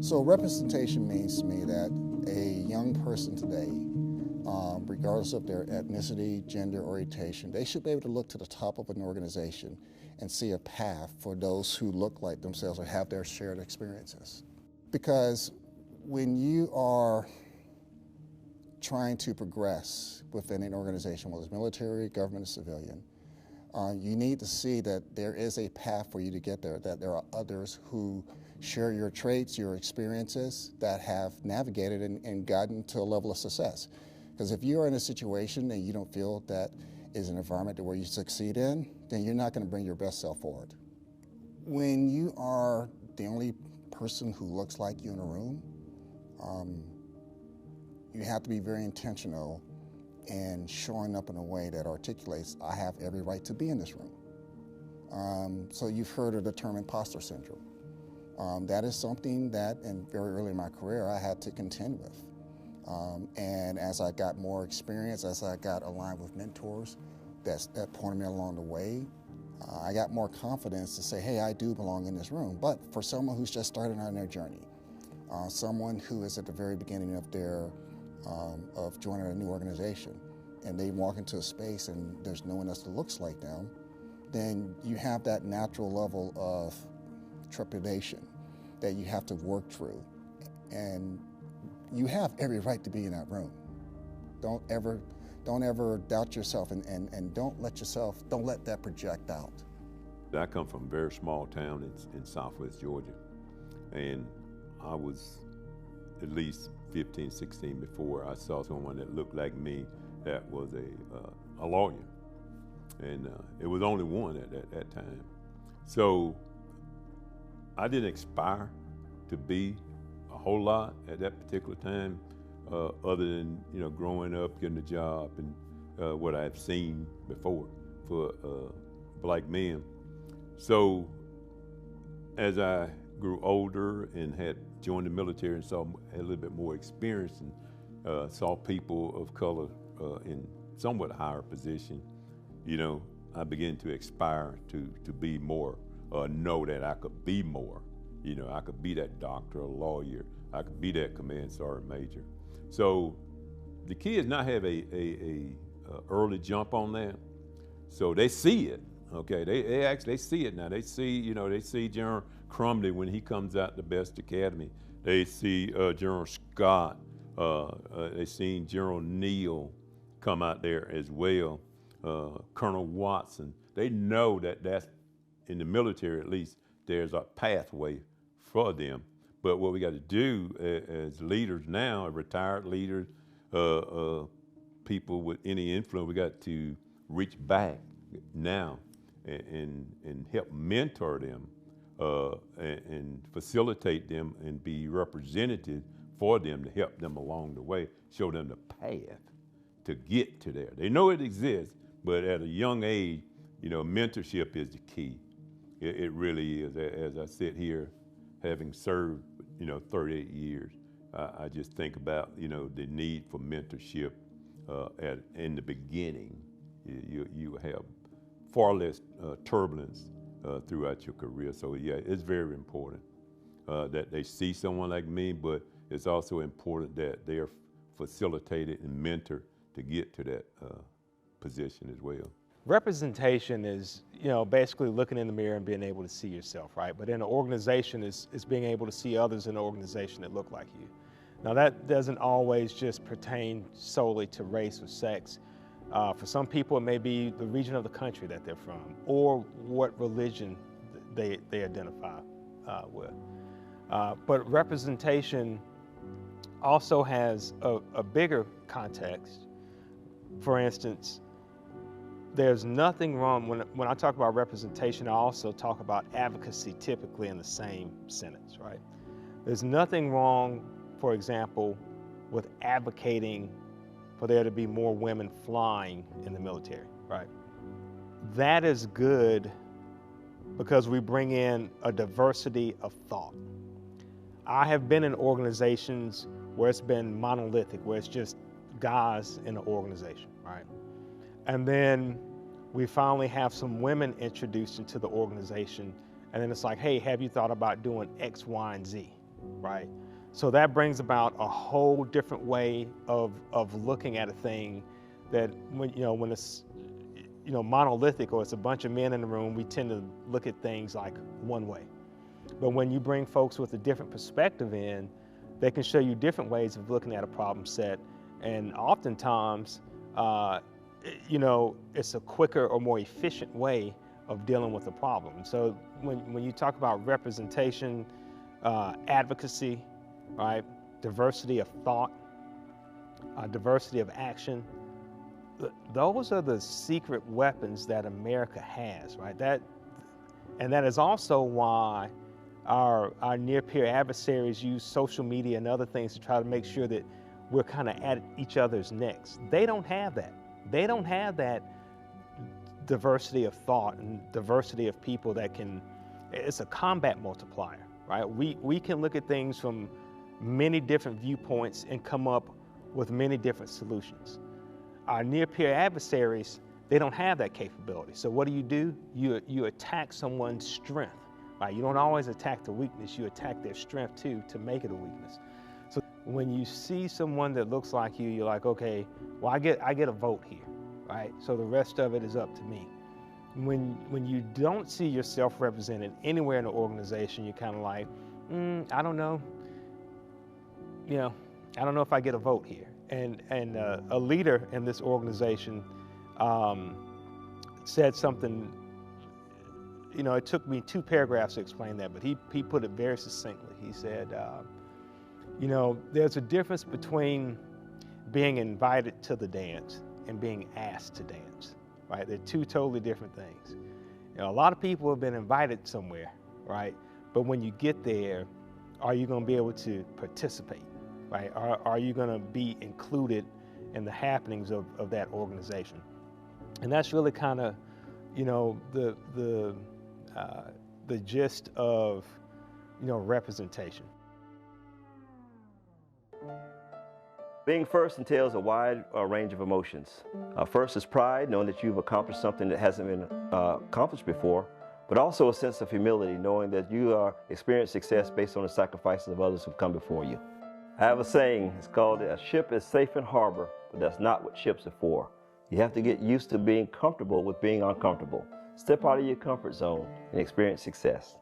So representation means to me that a young person today, regardless of their ethnicity, gender, orientation, they should be able to look to the top of an organization and see a path for those who look like themselves or have their shared experiences. Because when you are trying to progress within an organization, whether it's military, government, or civilian, you need to see that there is a path for you to get there, that there are others who share your traits, your experiences, that have navigated and gotten to a level of success. Because if you are in a situation and you don't feel that is an environment where you succeed in, then you're not going to bring your best self forward. When you are the only person who looks like you in a room, you have to be very intentional in showing up in a way that articulates, I have every right to be in this room. So you've heard of the term imposter syndrome. That is something that, very early in my career, I had to contend with. And as I got more experience, as I got aligned with mentors that pointed me along the way, I got more confidence to say, hey, I do belong in this room. But for someone who's just starting on their journey, someone who is at the very beginning of of joining a new organization, and they walk into a space and there's no one else that looks like them, then you have that natural level of trepidation that you have to work through. And you have every right to be in that room. Don't ever doubt yourself, and don't let that project out. I come from a very small town in southwest Georgia, and I was at least 15, 16 before I saw someone that looked like me that was a lawyer. And it was only one at that time. So I didn't aspire to be a whole lot at that particular time, other than growing up, getting a job, and what I've seen before for black men. So as I grew older and had joined the military and had a little bit more experience and saw people of color in somewhat higher position, I began to aspire to be more, know that I could be more. I could be that doctor, a lawyer. I could be that command sergeant major. So the kids now have a early jump on that. So they see it, okay? They actually see it now. They see, they see General Crumley when he comes out the best academy. They see General Scott. They seen General Neal come out there as well. Colonel Watson. They know that that's, in the military at least, there's a pathway for them. But what we got to do as leaders now, retired leaders, people with any influence, we got to reach back now and help mentor them and facilitate them and be representative for them to help them along the way, show them the path to get to there. They know it exists, but at a young age, mentorship is the key. It really is. As I sit here, having served, 38 years, I just think about, the need for mentorship in the beginning. You have far less turbulence throughout your career. So yeah, it's very important that they see someone like me, but it's also important that they are facilitated and mentored to get to that position as well. Representation is, basically looking in the mirror and being able to see yourself, right? But in an organization is being able to see others in an organization that look like you. Now that doesn't always just pertain solely to race or sex. For some people, it may be the region of the country that they're from or what religion they identify with. But representation also has a bigger context. For instance, there's nothing wrong, when I talk about representation, I also talk about advocacy typically in the same sentence, right? There's nothing wrong, for example, with advocating for there to be more women flying in the military, right? That is good because we bring in a diversity of thought. I have been in organizations where it's been monolithic, where it's just guys in an organization, right? And then we finally have some women introduced into the organization, and then it's like, hey, have you thought about doing X, Y, and Z, right? So that brings about a whole different way of looking at a thing that when it's monolithic or it's a bunch of men in the room, we tend to look at things like one way. But when you bring folks with a different perspective in, they can show you different ways of looking at a problem set. And oftentimes, it's a quicker or more efficient way of dealing with the problem. So when you talk about representation, advocacy, right, diversity of thought, diversity of action, those are the secret weapons that America has, right? That is also why our near-peer adversaries use social media and other things to try to make sure that we're kind of at each other's necks. They don't have that. They don't have that diversity of thought and diversity of people that can, it's a combat multiplier, right? We can look at things from many different viewpoints and come up with many different solutions. Our near-peer adversaries, they don't have that capability. So what do? You attack someone's strength, right? You don't always attack the weakness, you attack their strength too to make it a weakness. So when you see someone that looks like you, you're like, okay, well, I get a vote here, right? So the rest of it is up to me. When you don't see yourself represented anywhere in the organization, you're kind of like, I don't know. I don't know if I get a vote here. And a leader in this organization said something, it took me 2 paragraphs to explain that, but he put it very succinctly. He said, there's a difference between being invited to the dance and being asked to dance, right? They're 2 totally different things. A lot of people have been invited somewhere, right? But when you get there, are you going to be able to participate, right? Are you going to be included in the happenings of that organization? And that's really kind of, the gist of, representation. Being first entails a wide range of emotions. First is pride, knowing that you've accomplished something that hasn't been accomplished before, but also a sense of humility, knowing that you are experiencing success based on the sacrifices of others who've come before you. I have a saying, it's called, a ship is safe in harbor, but that's not what ships are for. You have to get used to being comfortable with being uncomfortable. Step out of your comfort zone and experience success.